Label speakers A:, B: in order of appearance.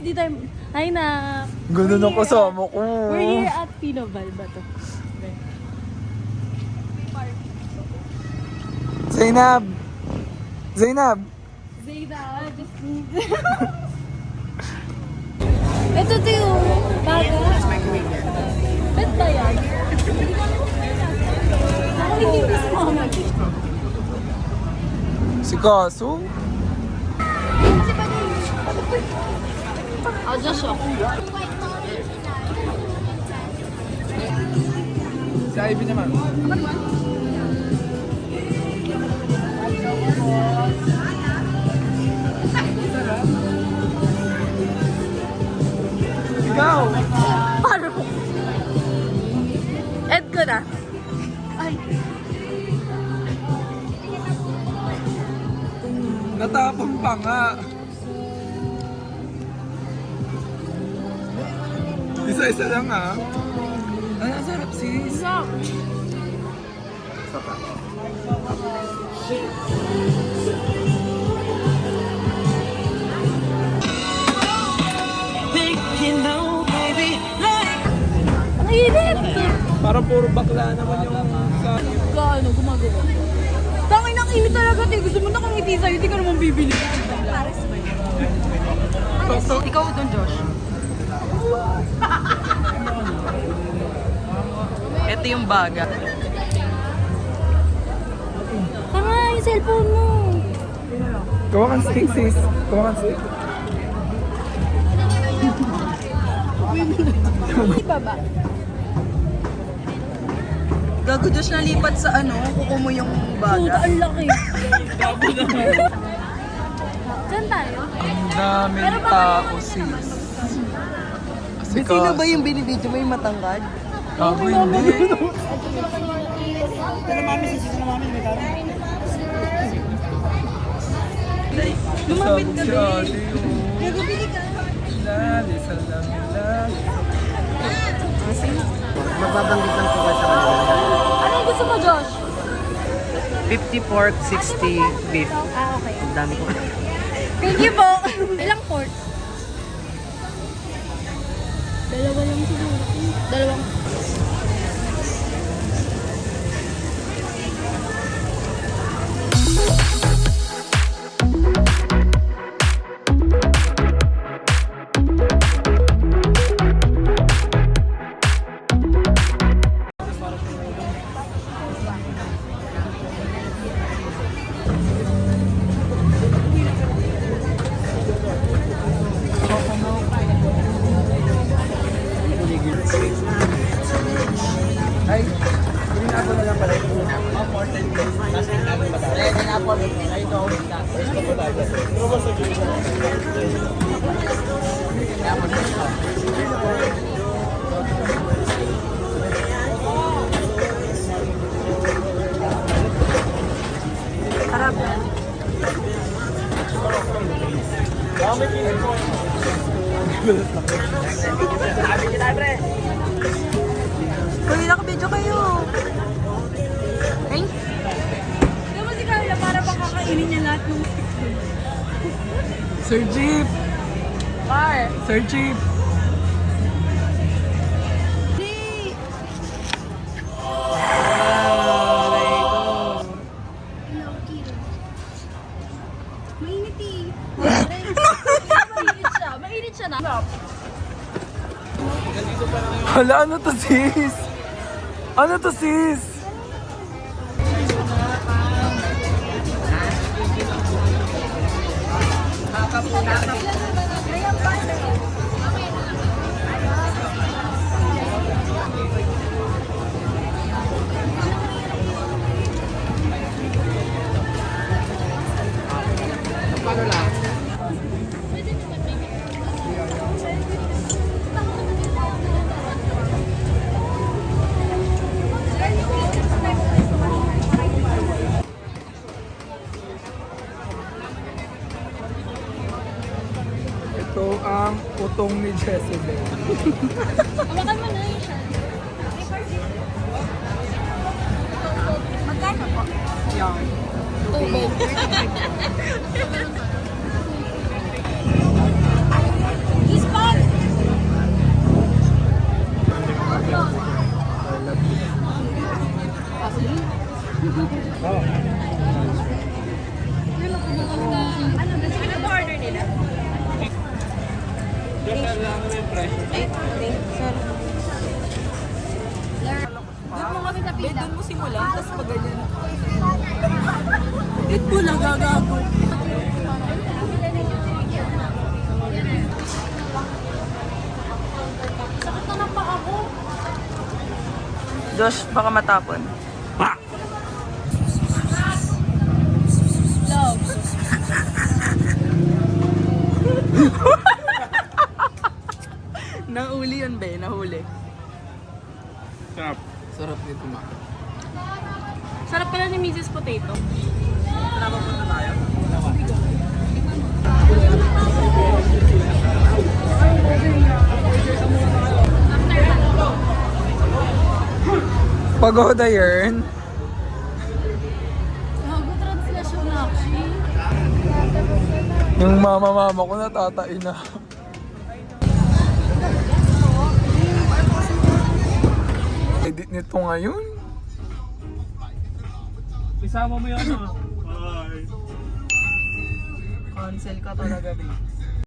A: di tayo... Hi na!
B: Ganda ng kasama ko.
A: We're here at Pinoval ba to?
B: Zainab! Zainab!
A: Zayda, just... Ito tayo, baga. Bet ba yan? Ako hindi ko si mama.
B: Si Kaso?
A: Oh, Joshua.
B: Si Ivy naman. Ikaw!
A: Paro. Ed ko na. Ay.
B: Natapang pa nga. Isa-isa lang ah. Ay, ang sarap sis.
A: Stop.
B: Sarap.
A: Ang init!
B: Parang puro bakla naman yung sa...
A: Gaano, gumagawa. Tangin ang init talaga, te. Gusto mo na kung ngiti sa'yo, hindi ka naman bibili. Ikaw doon, Josh.
C: Ito yung baga.
A: Tanga, yung cellphone mo.
B: Gawa kang stick sis. Gawa kang stick.
A: Hindi pa ba?
C: Gago Diyos nalipat sa ano, kuko mo yung
A: Puta,
C: baga.
A: ang laki. Saan tayo?
B: Ang daming tao sis. Si
C: Sino ba yung binibidyo mo yung matangkad?
B: Gago hindi.
C: Lumapit ka
B: Si
C: ba?
B: ate yung...
C: Nagabili ka.
B: Lali sa lami.
D: Magbabanggit lang po kayo sa kanila.
A: Ano gusto mo, Josh?
D: 50 pork, 60 beef.
A: Ah, okay.
D: Ang dami ko.
A: Thank you po. Ilang pork? Dalawa lang siguro. Dalawang.
B: Ay, ginagawa na lang pala ito.
A: Harap.
C: Kunin ako video kayo.
A: Thank you. Diba si Carla, para bang kakainin niya lahat ng
B: Sir Jeep!
A: bar?
B: Sir Jeep!
A: Mainit eh. Mainit siya. Mainit siya na.
B: Hala, ano to sis? Ano to sis? Ito ang utong ni Jezebel.
A: Hawakan mo na yun siya. Magkano po?
C: Yung.
A: Tubig.
C: Ano ba order nila?
A: Doon mo kami sa pila.
C: Doon mo simulan, tapos pag ganyan. Dito mo lang gagago.
A: Sakit na ng paa ko.
C: Josh, baka matapon.
A: Love.
C: Nahuli yun, be. Nahuli.
B: Sarap. Sarap nito ma.
A: Sarap pala ni Mrs. Potato.
B: Pagoda yun.
A: Gago translation na actually.
B: Yung mama ko natatain na. Edit nito ngayon.
E: Isama mo yung ano.
C: Cancel ka talaga, be.